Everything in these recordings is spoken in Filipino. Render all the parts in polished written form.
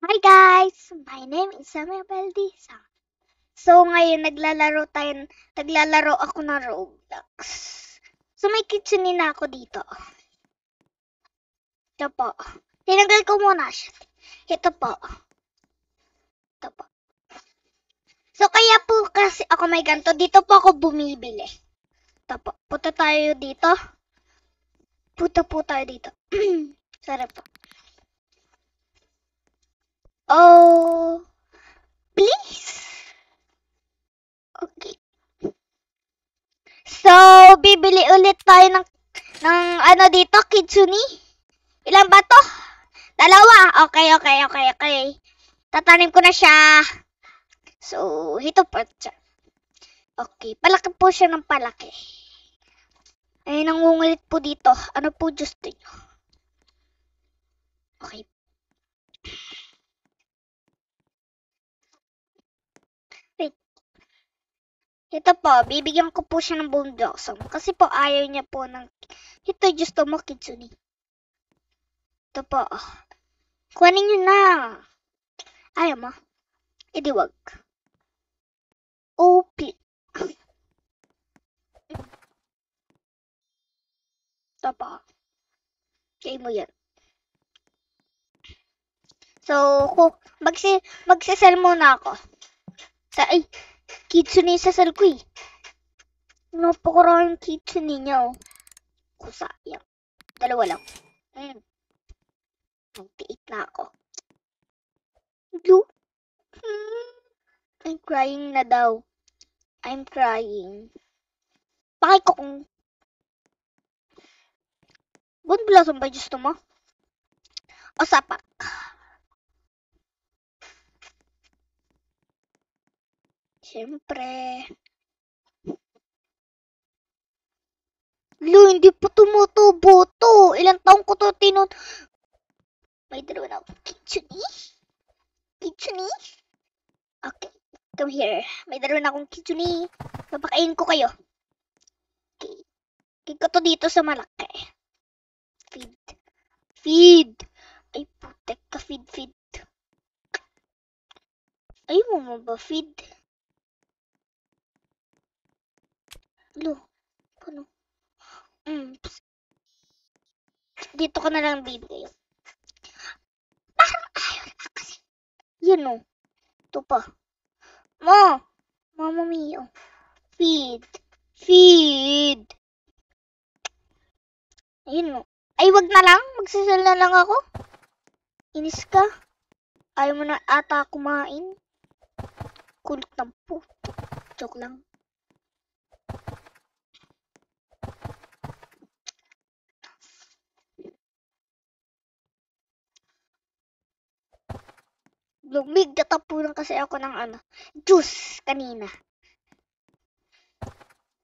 Hi guys! My name is Samia Valdisa. So ngayon naglalaro ako ng Roblox. So may kitchen na ako dito. Ito po. Tinanggal ko muna siya. Ito po. Ito po. So kaya po kasi ako may ganito, dito po ako bumibili. Ito po. Punta tayo dito. Punta po tayo dito. Sarap po. Oh, please. Okay. So, bibili ulit tayo ng ano dito, kitsune. Ilan ba to? Dalawa. Okay. Tatanim ko na siya. So, ito po siya. Okay, palaki po siya ng palaki. Ay, nangungulit po dito. Ano po gusto nyo? Okay. Wait. Ito po, bibigyan ko po siya ng bone blossom. Kasi po, ayaw niya po ng... Ito, gusto mo, kitsune. Ito po. Kuhanin nyo na. Ayaw mo? Hindi wag. OP. Ito po. Kaya mo yan. So, magsisell muna ako. Ay, kitsune sa sell ko eh. Napakaraming kitsune niya oh. Sayang. Dalawa lang. Nagtiit na ako. Blue? I'm crying na daw. I'm crying. Bakit ko kung... Bone blossom ba gusto mo? O sapak? Siyempre. Lo, hindi pa tumutubo to. Ilang taong ko to May dalawa na akong kitsune. Kitsune? Okay. Come here. May dalawa na akong kitsune. Papakain ko kayo. Okay. Kaya ko to dito sa malaki. Feed. Ay, putek ka. Feed. Ay, mo ba feed? Lo. Ano? Dito ko na lang bibigay. Parang ayaw na kasi. Yan o. Ito pa. Mama mia. Feed. Ayun o. Ay, wag na lang. Magsasal na lang ako. Inis ka. Ayaw mo na ata kumain. Kulit ng puto. Joke lang. Lumig natapunan kasi ako ng juice kanina.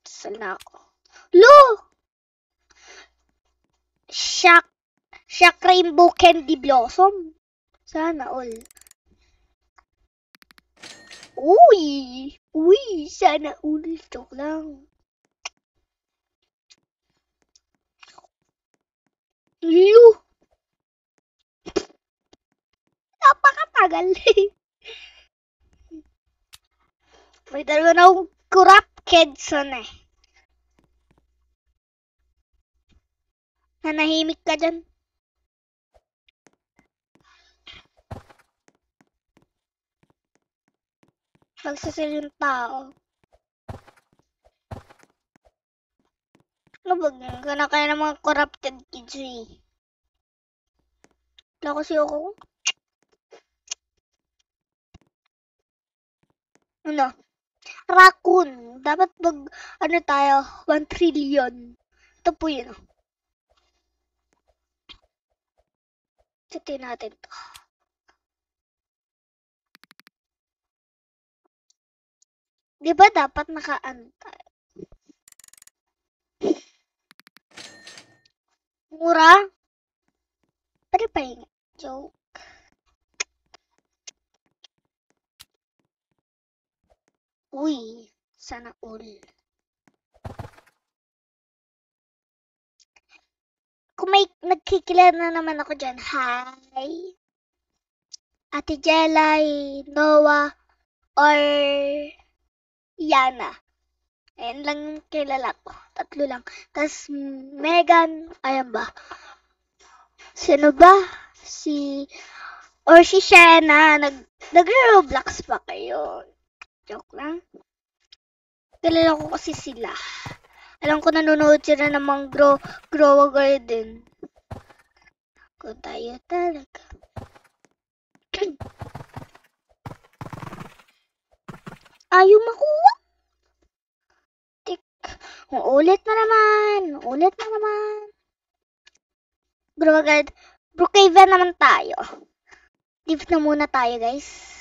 Sal na ako. Lo! Shock Rainbow Candy Blossom. Sana all. Uy, sana all. Joke lang. Lo! Napakatagal. May dalawa na akong corrupt Kedson eh. Nanahimik ka dyan. Magsasal yung tao. Nabag ka na kaya ng mga corrupted kids eh. Wala kasi ako. Ano? Raccoon. Dapat tayo, 1 trillion. Ito po yun. Satin natin to. Di ba dapat nakaantay? Mura? Pwede pa yung joke. Uy, sana all. Kung may nagkikilala na naman ako dyan, hi. Ate Jelay, Noah, or Yana. Ayan lang yung kilala ko. Tatlo lang. Tapos, Megan, ayan ba? Sino ba? Or si Shena, nag-Roblox pa kayo. Joke lang. Kilala ko kasi sila. Alam ko nanonood sila ng mga Grow a Garden. Kung tayo talaga. Ayaw makuha. Ulit na naman. Grow a Garden. Brookhaven naman tayo. Leave na muna tayo, guys.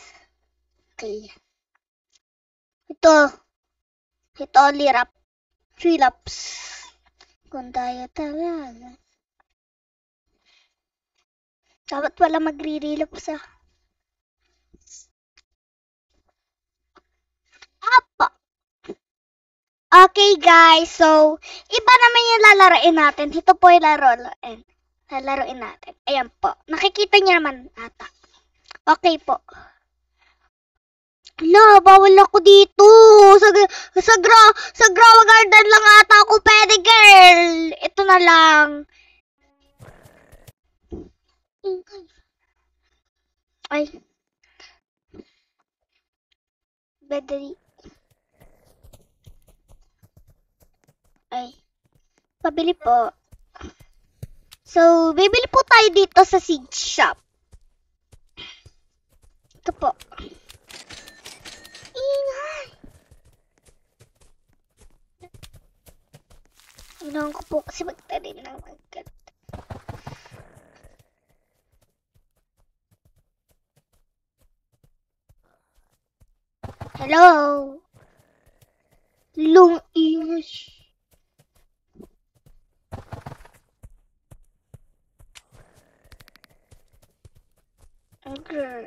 Okay. Ito only 3 laps. Kung tayo talaga. Dapat wala magre-relapse ah. Apa. Okay guys, so iba naman yung lalaroin natin. Ito po yung lalaroin natin. Ayan po. Nakikita niyo naman ata. Okay po. Hala, bawal ako dito. Sa Grow a Garden lang ata ako pwede, girl. Ito na lang. Ay. Bedri. Ay. Pabili po. So, bibili po tayo dito sa seed shop. Ito po. Ingay. Inaon ko po kasi magtanim ng agad. Hello? Long English. Okay.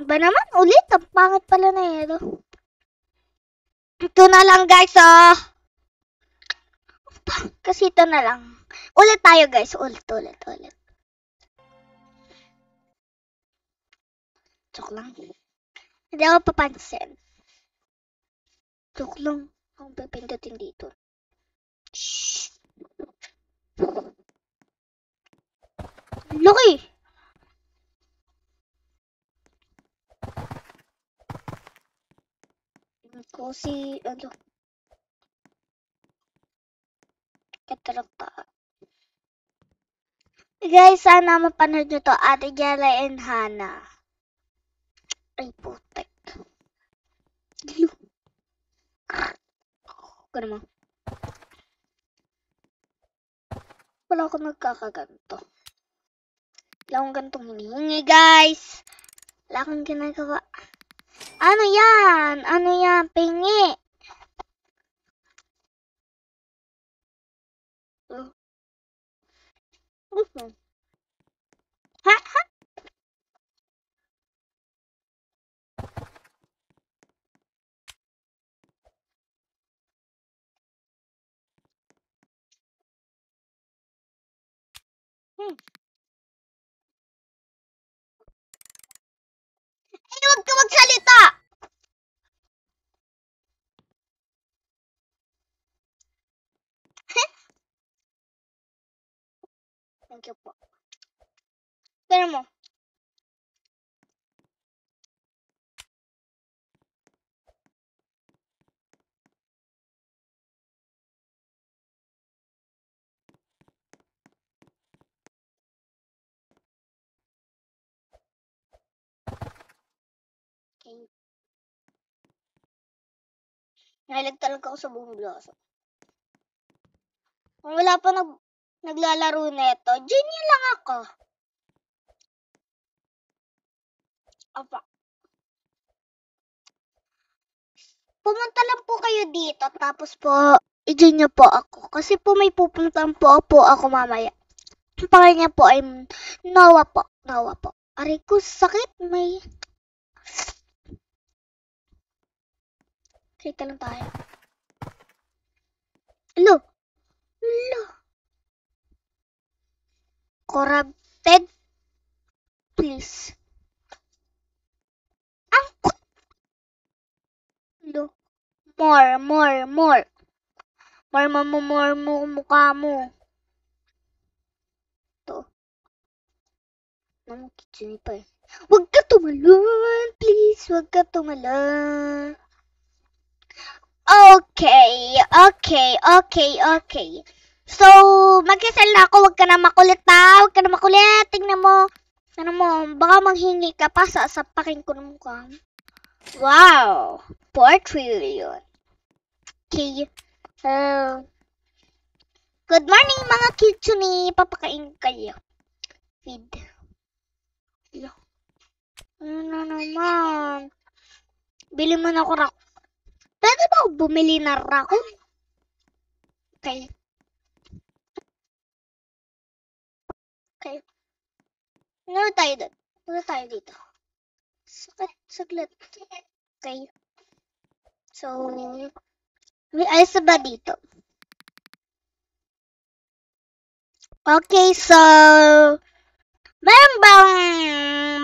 Ba naman ulit? Ang pangit pala na ito. Ito na lang guys ah. Kasi ito na lang. Ulit tayo guys. Ulit. Joke lang. Hindi ako papansin. Joke lang. Ang pipindutin dito. Shhh. Laki. Kasi ano. Katalagta. Guys, sana mapanood nyo to. Ate Jella and Hannah. Ay, putek. Dilo. Ganun mo. Wala akong nagkakaganto. Wala akong gantong hinihingi, guys. Wala akong ginagawa. Ano yan? Pingi. Ha? Ay, huwag ka magsalita! Thank you po. Pero mo. Okay. Nahilig talaga ako sa buong blossom. Kung wala pa naglalaro neto, Jenny lang ako. Apa. Pumunta lang po kayo dito, tapos po, i-join nyo po ako. Kasi po may pupuntahan po ako mamaya. Ang pangalan niya po ay Noah po. Aray ko, sakit. May... Kita lang tayo. Hello. Corrupted. Please. Angkot. More. More mukha mo. To. Naman kitsuni pa eh. Huwag ka tumalon, please. Huwag ka tumalon. Okay. So, mag-sell na ako. Huwag ka na makulit ha. Huwag ka na makulit. Tingnan mo. Ano mo, baka manghingi ka pa sa sapakin ko ng mukha. Wow. 4 trillion. Okay. Good morning mga kitsuni. Papakain kayo. Feed. Ano na naman? Bili mo na ako rako. Pwede ba ako bumili na rako? Okay. Ano tayo doon? Ano tayo dito? Saglit. Okay. So, may ayos ba dito? Okay, so, meron bang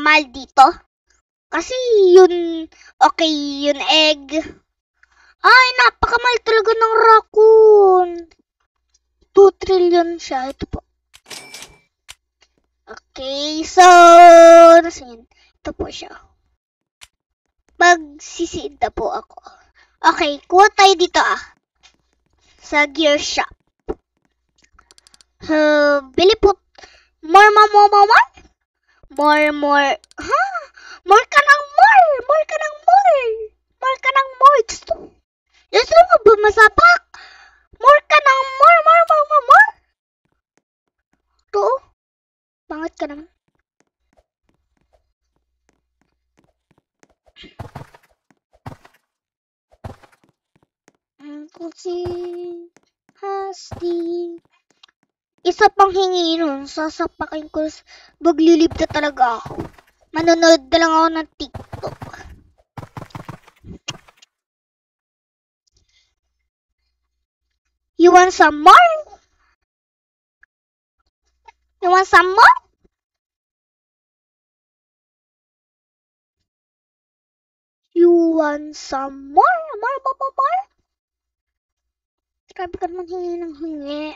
mal dito? Kasi yun, okay, yun egg. Ay, napakamahal talaga ng raccoon. 2 trillion siya. Ito po. Okay, so, nasan yun? Ito po siya. Magsisiid na po ako. Okay, kuha tayo dito sa gear shop. Bili po. More. More. Ha? More ka ng more. Gusto mo ba masapak? More ka ng more. To. Bangat ka naman. Kasi hasti. Isa pang hingi nun, sasapakin ko, maglilib na talaga ako. Manonood na lang ako ng TikTok. You want some more? You want some more? You want some more? More? Grabe ka naman hingi ng hingi.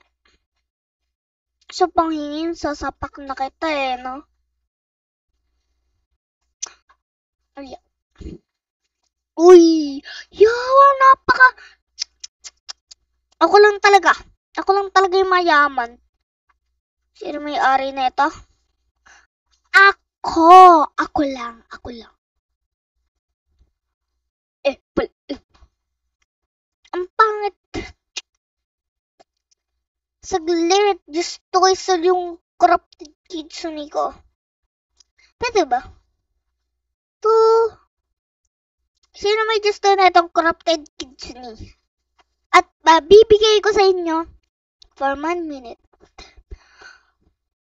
So, panghingin, sasapak na kita no? Ay. Uy! Yawa, napaka... Ako lang talaga yung mayaman. Sino may-ari na ito? Ako lang. Ang pangit. Saglit, gusto ko isa yung corrupted kitsune ko. Pwede ba? Sino may gusto na itong corrupted kitsune? At bibigay ko sa inyo for 1 minute.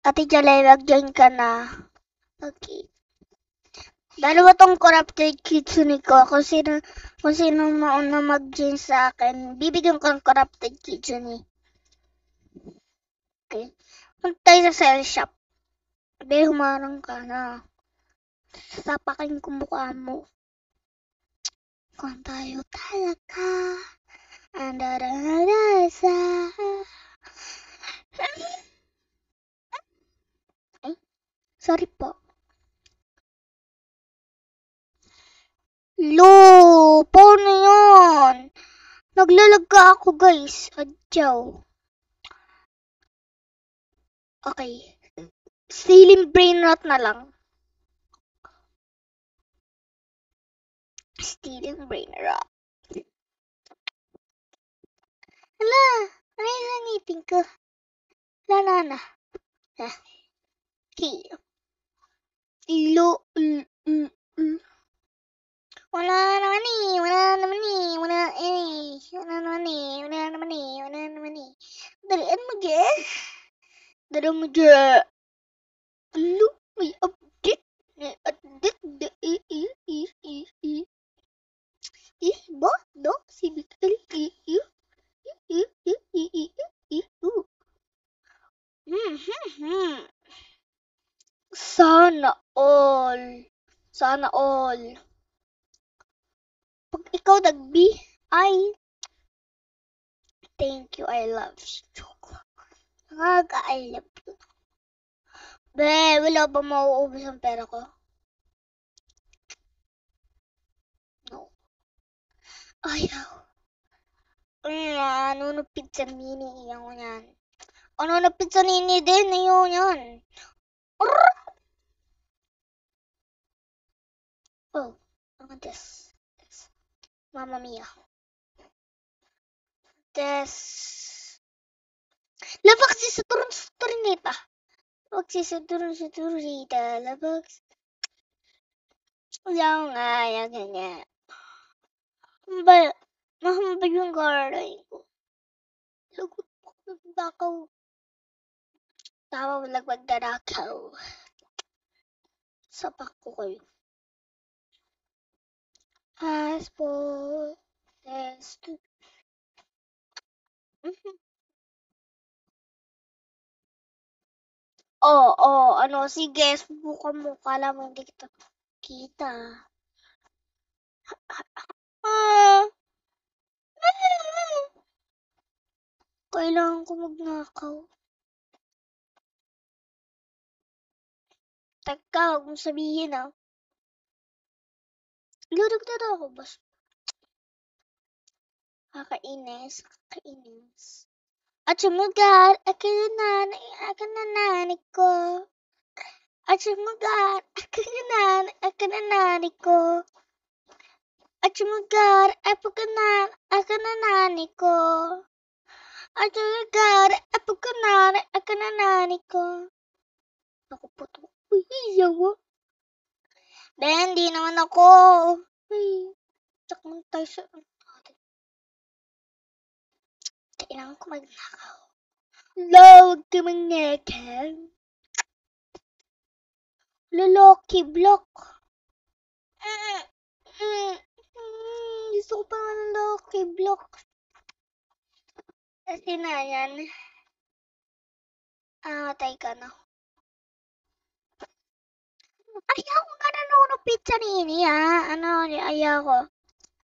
Ate Jalay, mag-join ka na. Okay. Dalawa tong corrupted kitsune ko. Kung sino mauna mag-join sa akin, bibigyan ko ng corrupted kitsune. Okay. Punta tayo sa sell shop. Be, humarang ka na. Sapakin ko mukha mo. Kung tayo talaga. Andarasa. Ay, sorry po. Paano yun? Naglalag ka ako, guys. Adyaw. Okay. Stealing brain rot na lang. Stealing brain rot. Hala, ano yung nangiting ko? Wala na. Okay. Wala naman eh. Dalian mo dyan. Look, may update. Ba? No? Sibikal. Sana all. Sana all. Pag ikaw nag-B, ay, thank you, I love you. I love you. Be, wala ba mauubos ang pera ko? No. Ayaw. Ano na pizza nini? Iyan ko yan. Ano na pizza nini din? Ayun yan. Oh, ano this? Mamma mia. This. Labak si sa turinita. Labak si sa turinita. Labak. Yan nga, yan ganyan. Mahamba yung garay ko. Lagot po ng dakaw. Tama mo lang magdanakaw. Sapak ko kayo. Passport. Test. Ano, sige, subukan mo. Kala mo hindi kita kita. Kailangan ko magnakaw. Teka, huwag mong sabihin Lurog na ako, bas. Kakainis. At sumugat, akin na nanay ko. At sumugat, akin na nanay ko. At sumugat, akin na nanay ko. At sumugat, akin na nanay ko. Ako po ito. Uy, yawa. Ben, di naman ako. Uy, tsak mo tayo sa kailangan ko magnakaw. Huwag ka magnakaw. Lucky block. Gusto ko pa ng lucky block. Kasi na yan. Matay ka na. Ayaw ko nga nanonood pizza nini ayaw ko.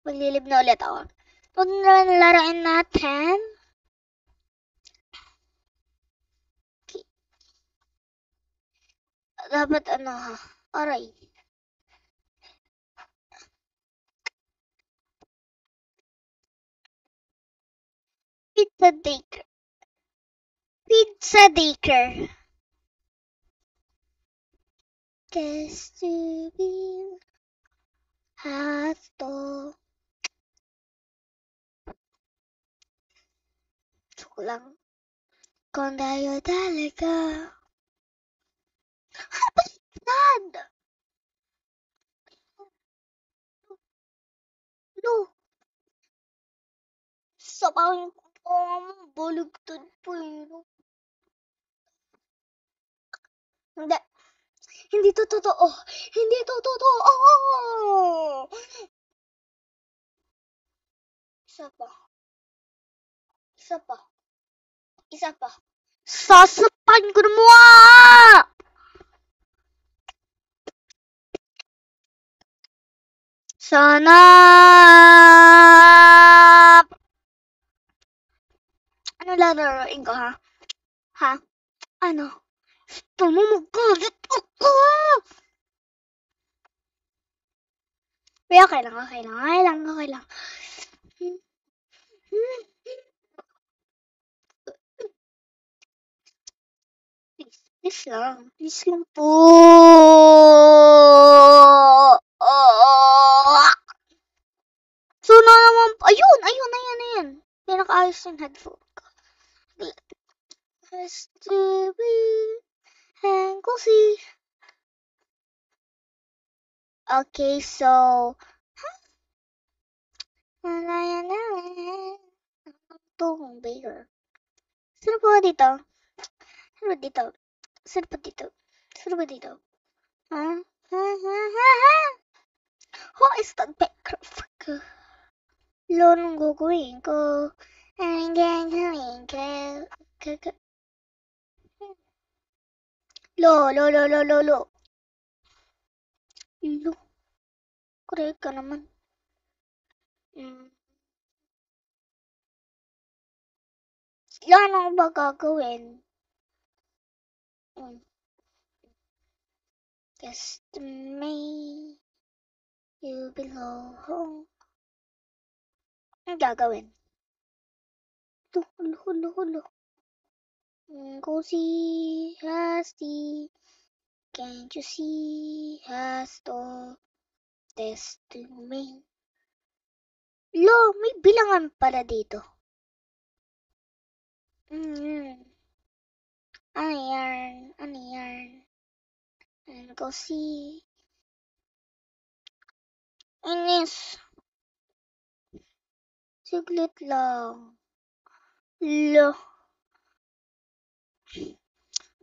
Maglilib na ulit ako. Huwag na larain natin. Dapat aray. Pizza Daker. Guess to be to. Joke lang. Kung tayo talaga. Baliktad! No. Sa pang baligtad po Hindi. Hindi to totoo. Isa pa. Sasapan ko mo Sana. Ano lalaroin ko, ha? Ano? Gusto mo magalit ako? Okay lang. Please lang po. So na naman, ayun. Pinakaayos yung headphone ko. Okay, so Tong Baker. Sino po dito? Who is that Baker? Lon gagawin ko. Ang gagawin ko. Lo. Correct ka naman. Ano ba gagawin? Just me, you belong. Ang gagawin? Hulo. Cozy has the, can't you see, has the destiny. May bilangan pala dito. Ano yan? Cozy. Inis. Siglit lang.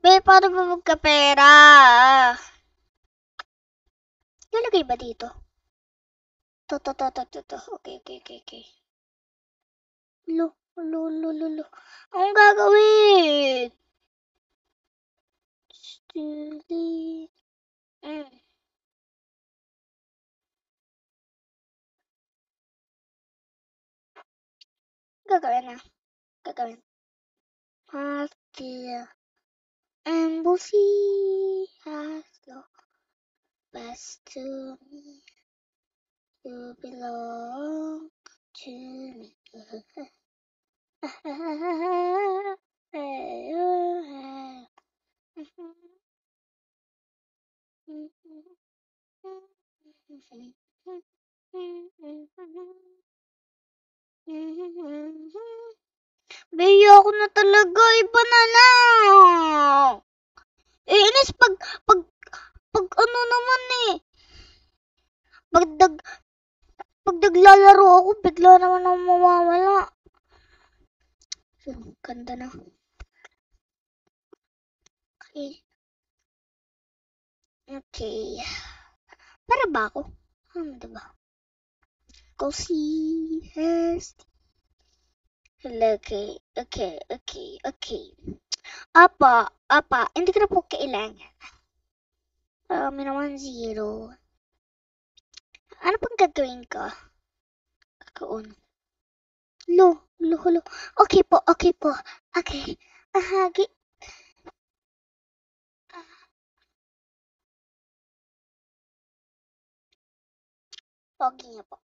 Be, paano ba magkapera? Lalagay ba dito? To. Okay. Anong gagawin? Delete. Gagawin. Hati. Embassy has the best to me. You belong to me. Biya ako na talaga, iba na lang. Inis pag ano naman pag naglalaro ako, bigla naman ako mawawala. Ganda na. Okay. Para ba ako? Diba? Cozy has. Okay. Apa, hindi ko na po kailangan. May naman 0. Ano pang gagawin ko? Kakaon. Lo. Okay po. Okay. Ahagi. Pogi niya po.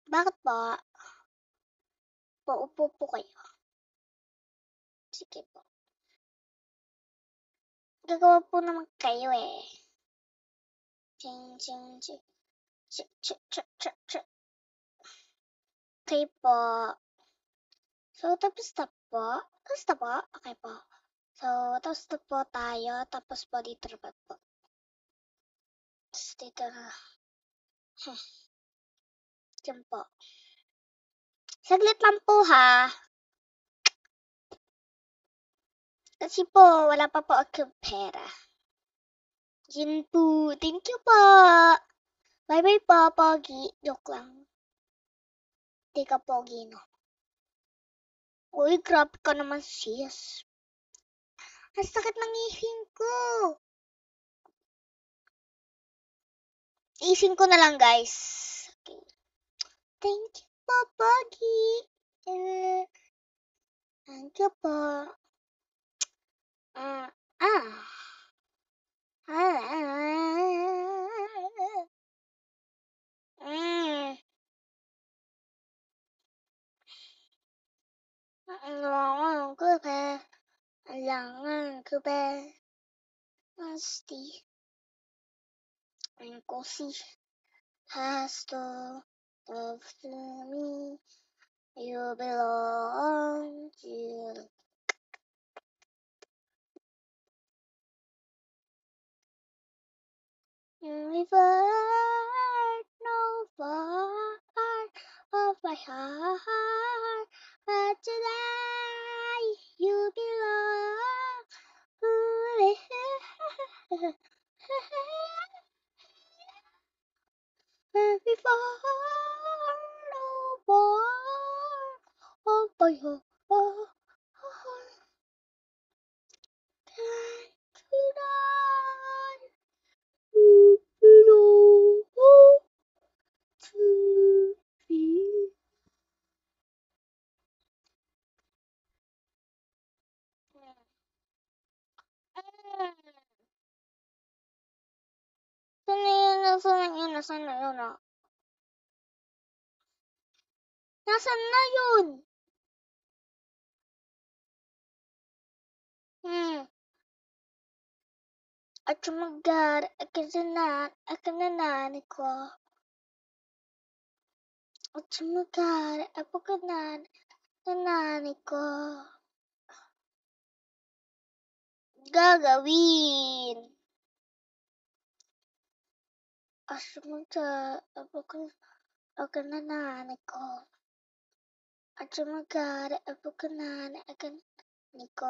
Bakit ba? Paupo po kayo. Sige po. Gagawa po naman kayo Ching. Okay po. So, tapos na po. Okay po. So, tapos na po tayo. Tapos po dito na po. Tapos dito na. Diyan po. Saglit lang po ha. Kasi po, wala pa po akong pera. Yun po. Thank you po. Bye-bye po, Pogi. Joke lang. Di ka Pogi, no? Uy, grabe ka naman, sis. Ang sakit ng ngipin ko. Isin ko na lang, guys. Okay. Thank you po, Pogi. Thank you po. Kailangan ko ba? Nasty. And cozy has to love to me. You belong to. Every word, no part of my heart, but today you belong. Every word, no part of my heart. Nasaan na yun, ah? Nasaan na yun? At sumagar, akinanani ko. At sumagar, nanani ko. Gagawin. At sumagar, akinanani ko. At sumagar, akinanani ko.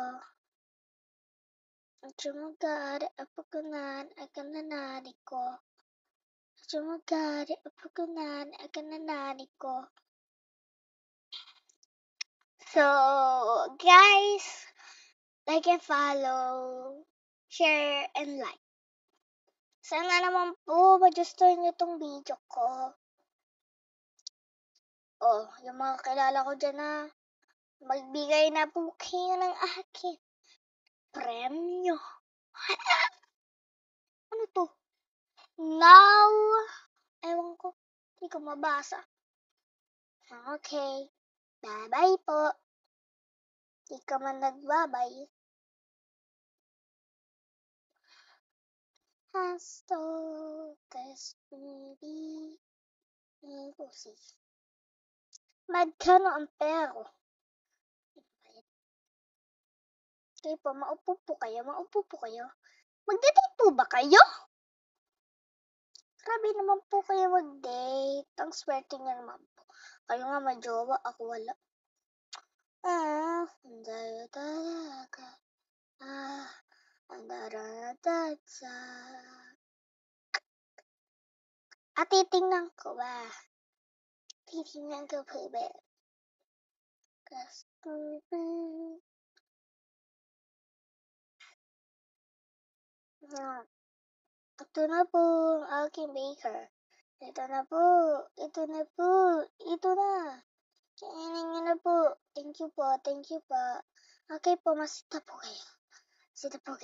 At sumagar, akinanani ko. Sumagar, akinanani ko. So, guys, like and follow, share, and like. Sana naman po ma-gustuhan niyo tong video ko. Oh, yung mga kilala ko dyan na magbigay na po kayo ng akin premyo. Ano to? Now, ewan ko, hindi ko mabasa. Okay, bye-bye po. Hindi ka man nagbabay. Hasta this movie. Pussy. Magkano ang pero? Kayo po, maupo po kayo. Magdadate po ba kayo? Grabe naman po kayo mag-date. Ang swerte niya naman po. Kayo nga may jowa, ako wala. Ang daya talaga. Ang daradadsa. At titingnan ko ba? Titingnan ko po ba? Ito na po ang aking baker. Ito na. Kainin niyo na po. Thank you po. Okay po, masita po kayo. Sita po.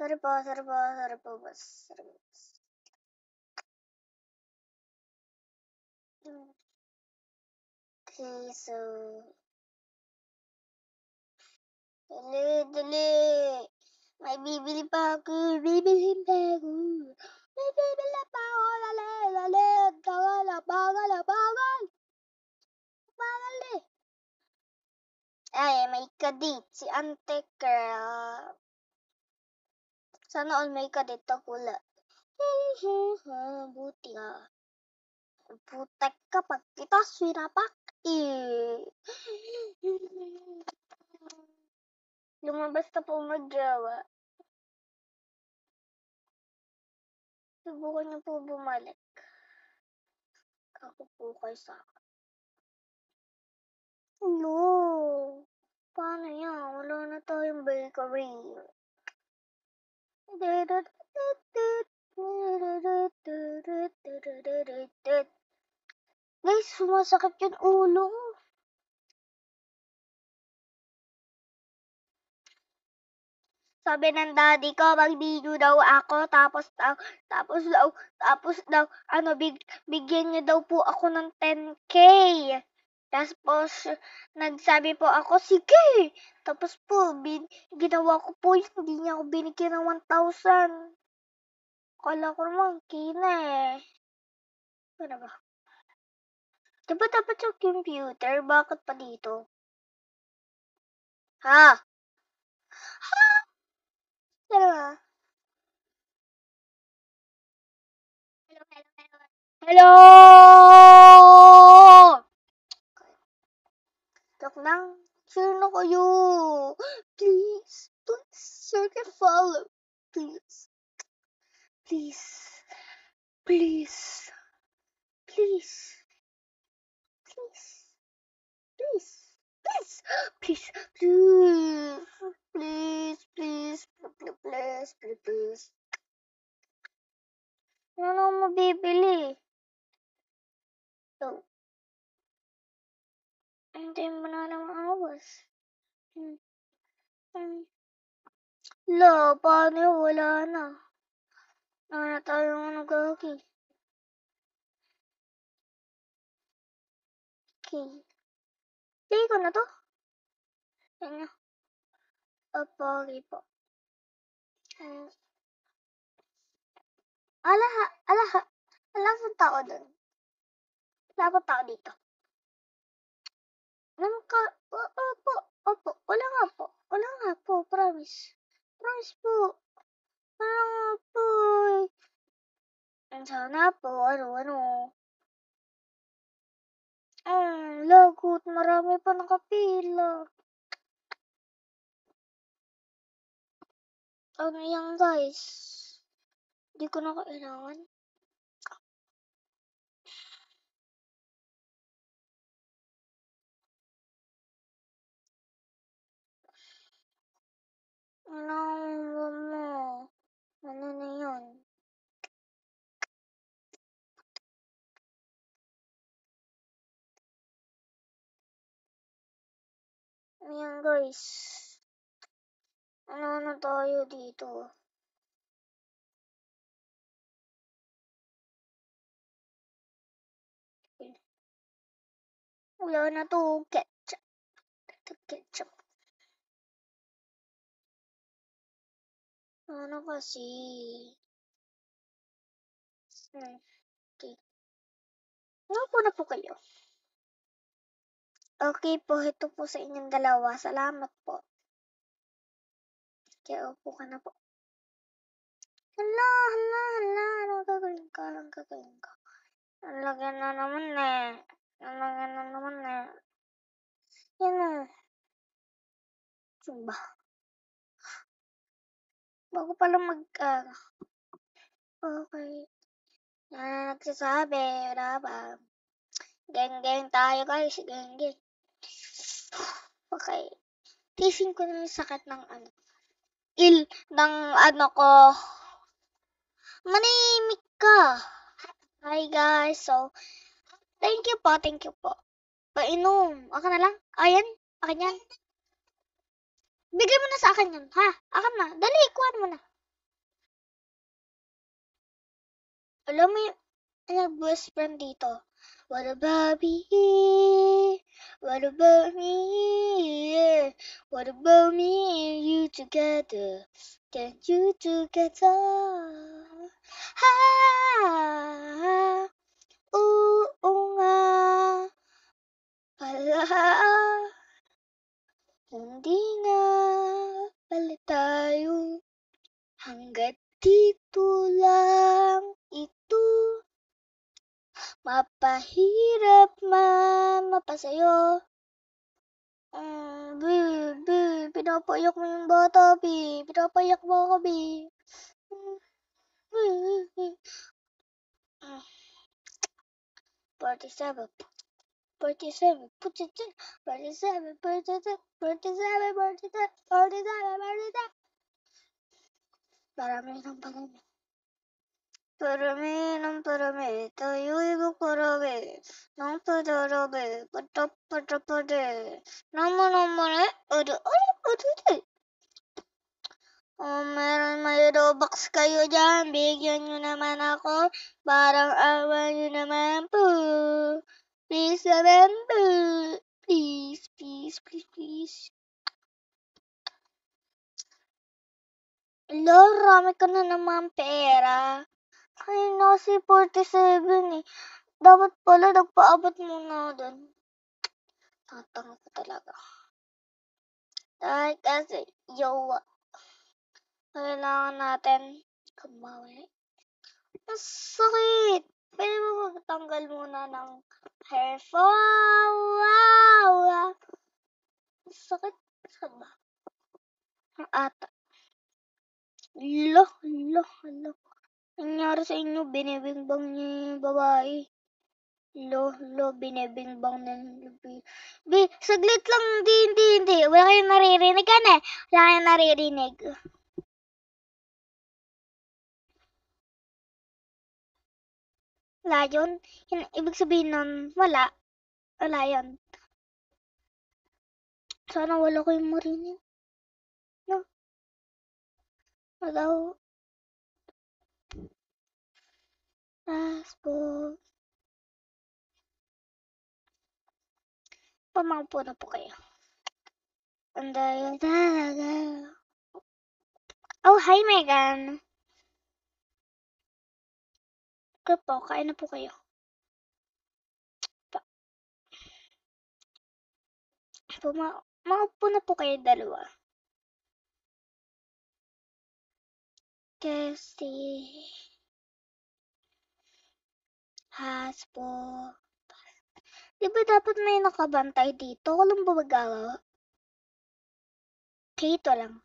Sorry po, boss. Okay, so... Dali. May bibili pa ako. Dali. Bagal eh. Ay, may kadate. Si Ante Girl. Sana all may kadate ako wala. Buti nga. Putek kapag kita sinapak. Lumabas na po mag-jawa. Subukan niyo po bumalik. Ako po kayo sa akin. Hello. Paano yan? Wala na tayong bakery. Guys, sumasakit yung ulo. Sabi ng daddy ko, mag-video daw ako, tapos daw, bigyan niyo daw po ako ng 10K. Tapos, nagsabi po ako, sige. Tapos po, ginawa ko po yun, hindi niya ako binigyan ng 1,000. Kala ko naman, kina eh. Ano ba? Diba dapat sa computer? Bakit pa dito? Ha? Ano ba? Hello! Joke lang. Share na kayo. Please, share and follow. Please. Please. Ano mabibili? So, hindi mo na ng awas. Paano yun? Wala na. Wala na tayong nag-hockey. Okay. Play ko na to. Yan nyo. Opo, okay po. Ala sa tao dun. Wala pa tao dito. Opo, wala nga po, promise. Promise po. Wala nga po. Sana po, ano. Lagot, marami pa nakapila. Ano yan, guys? Hindi ko na kailangan. Ano na yun? Ayan, guys. Ano na tayo dito? Wala na to. Ketchup. Ano kasi? Okay. Ano na po kayo? Okay po, ito po sa inyong dalawa. Salamat po. Kaya upo ka na po. Hala. Anong gagawin ka? Nalagyan na naman Yan o. Sumba. Bago pala okay. Nagsasabi, wala ba? Geng tayo, guys. Geng. Okay. Tising ko na yung sakit ng ko. Manimik ka. Hi, guys. So, thank you po. Painom. Akin na lang. Ayan. Akin yan. Bigay mo na sa akin yun, ha? Akin na. Dali, kuhan mo na. Alam mo yung best friend dito. What about me? What about me? What about me and you together? Can you together? Ha! Oo nga. Pala. Hindi nga pala tayo. Hanggat dito lang ito. Mapahirap man mapasayo. Pinapayak mo yung bata, pinapayak mo ako, 47. 47. Parami. Tayo'y magparami. Nang padarami. Patapade. Naman. Meron may Robux kayo dyan. Bigyan nyo naman ako. Parang awa nyo naman po. Please naman po. Please. Rami ka na naman pera. Ay, nasi 47 eh. Dapat pala nagpaabot muna doon. Tatanga ko talaga. Dahil kasi, kailangan natin kumawi. Ang sakit! Pwede mo magtanggal muna ng hair fall. Wow! Ang sakit. Saan ba? Ang ata. Lo. Nangyari sa inyo, binibingbang niyo yung babae. Binibingbang na saglit lang, hindi. Wala kayong naririnig ka na. Wala kayong naririnig. Wala yun. Ibig sabihin nun, wala. Wala yun. Sana wala kayong marinig. No? Hello? Passport. Pamangpo na po kayo. Andayo talaga. Oh, hi Megan. Okay po, kain na po kayo. Maupo na po kayo dalawa. Kasi passport. Di ba dapat may nakabantay dito? Walang babagawa. Dito lang.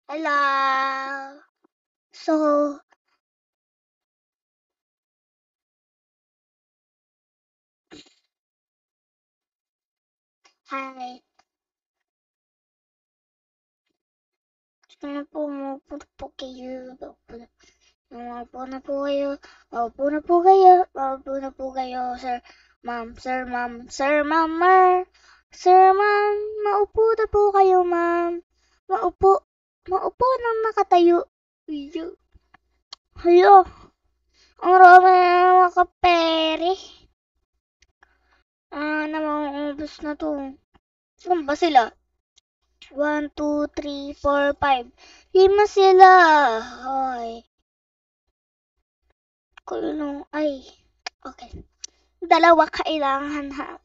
Hello. So, hi. Maupo po kayo. Maupo na po kayo. Maupo na po kayo. Maupo na po kayo, sir. Ma'am, sir, ma'am, sir, ma'am, sir, ma'am. Maupo na po kayo, ma'am. Maupo. Maupo nang nakatayo. Hello. Ang rami na makapere. Namangubos na to. Saan ba sila? 1, 2, 3, 4, 5. 5 sila. Ay. Kulong. Ay. Okay. Dalawa kailangan ha.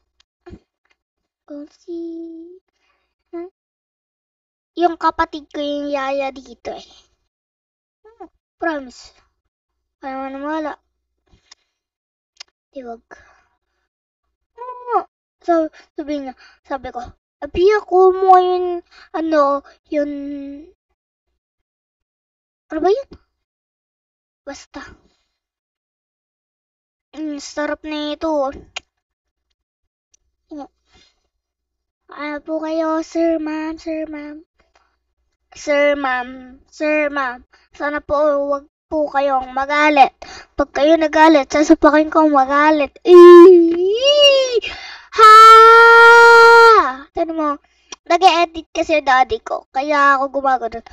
Kasi yung kapatid ko yung yaya dito eh. Promise. Kaya maniwala. Tiwag. So, sabi ko, abi ako mo yun, yun, ano ba yun? Basta. Sarap na ito. Ano po kayo, sir, ma'am, sir, ma'am. Sir, ma'am, sir, ma'am. Sana po wag po kayong magalit. Pag kayo nagalit, sasapakin kong magalit. Ha! Tano mo, nag-edit kasi daddy ko. Kaya ako gumagano.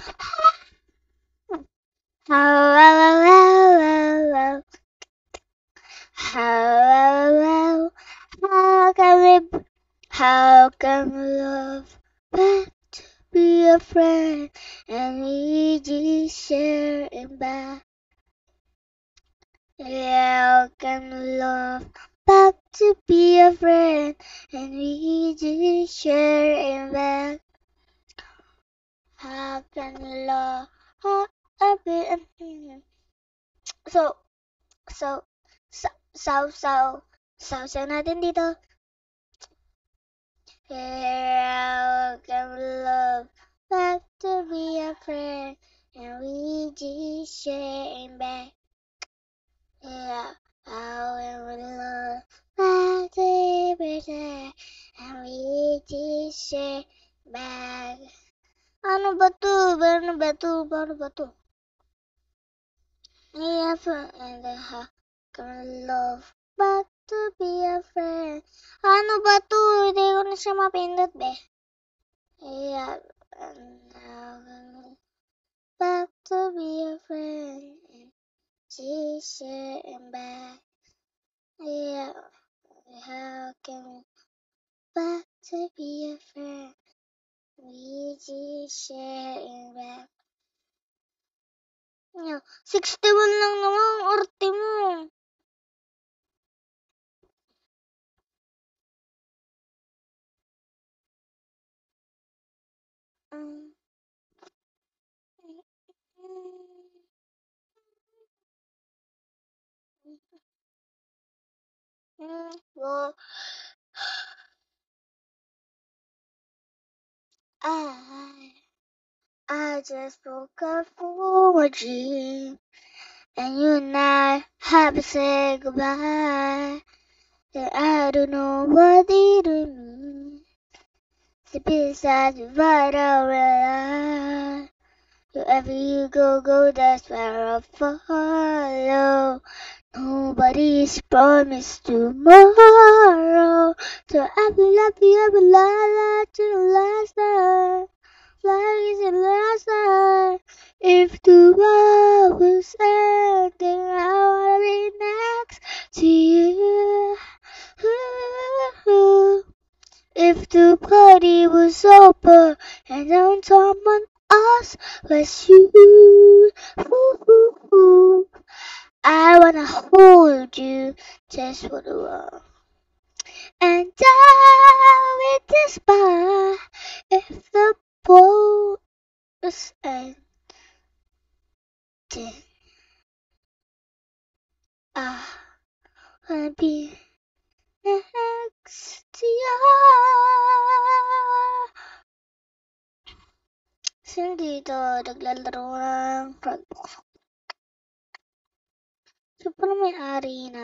How can we love but to be a friend and we just share it back? How can we love but to be a friend and we just share it back? How can we love So natin dito. How can we love back to be a friend and we just share back? Yeah, how can we love back to be a friend and we just share back? Ano ba to? Yeah, and how can we love back to be a friend? Ano ba to? Hindi ko na siya mapindot, be. Yeah, and how can we back to be a friend and just share back? Yeah, how can we back to be a friend? We just share back. 61 lang naman ang arte mo. Well, I just woke up from a dream, and you and I have to say goodbye. And I don't know what it means. The beside you right around. Wherever you go, that's where I'll follow. Nobody's promised tomorrow. So happy, la la to the last night. Like is the last night. If tomorrow was ending, I wanna be next to you. If the party was over and on someone else was you. I wanna hold you just for the world. And down with this bar if the boat was ending. I wanna be next to you. Sino dito naglalaro ng Roblox? Siya pala may-ari na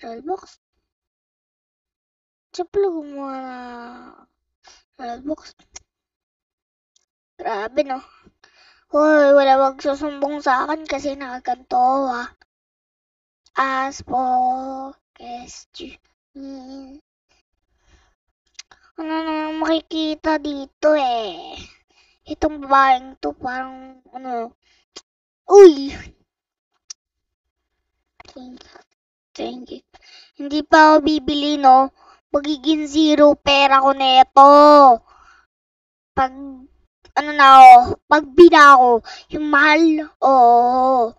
Roblox. Siya pala gumawa na Roblox. Grabe no. Hoy, wala magsusumbong sa akin kasi nakaganto ah. As for question. Ano na makikita dito eh. Itong babaeng to parang ano. Uy! Thank you. Hindi pa ako bibili no. Magiging zero pera ko neto. Pag ano na ako, pag bina ako, yung mahal, oo.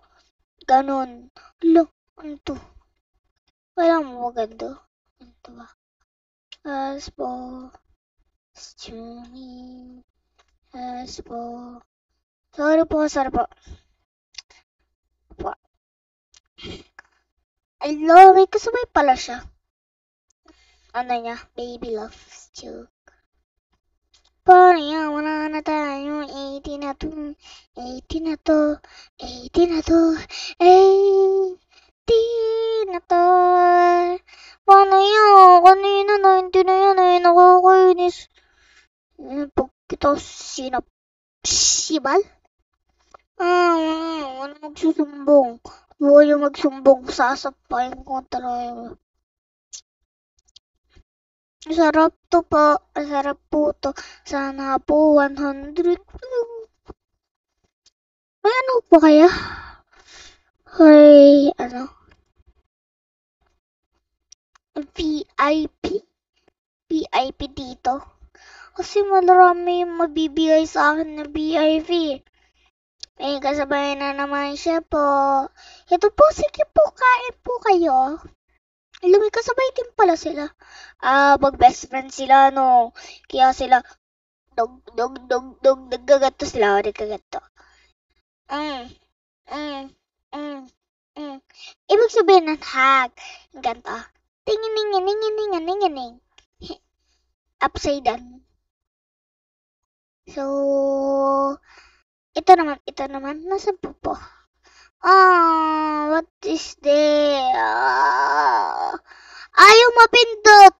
Ganun. Lo, ano to? Wala mo maganda. Ano to ba? As po, streaming, as po. Sorry po. I love, may kasabay pala siya. Ano niya? Baby love still. Parang wala na tayo, 18 na to. Paano yun? Kanina 90 na yan eh, nakakainis. Pag kita sibal? Wala magsusumbong. Huwag yung magsumbong, sasapain ko talaga. Sarap to po. Sarap po to. Sana po 100. May ano po kaya? Hoy, ano? VIP? VIP dito? Kasi marami yung mabibigay sa akin na VIP. May kasabay na naman siya po. Ito po, sige po, kain po kayo. Alam mo, kasabay din pala sila. Mag-best friend sila, no? Kaya sila, nagkagato sila, nagkagato. Ibig sabihin ng hag. Ang ganito. Tingin. Upside down. So, ito naman, nasa po. What is this? Ayaw mapindot.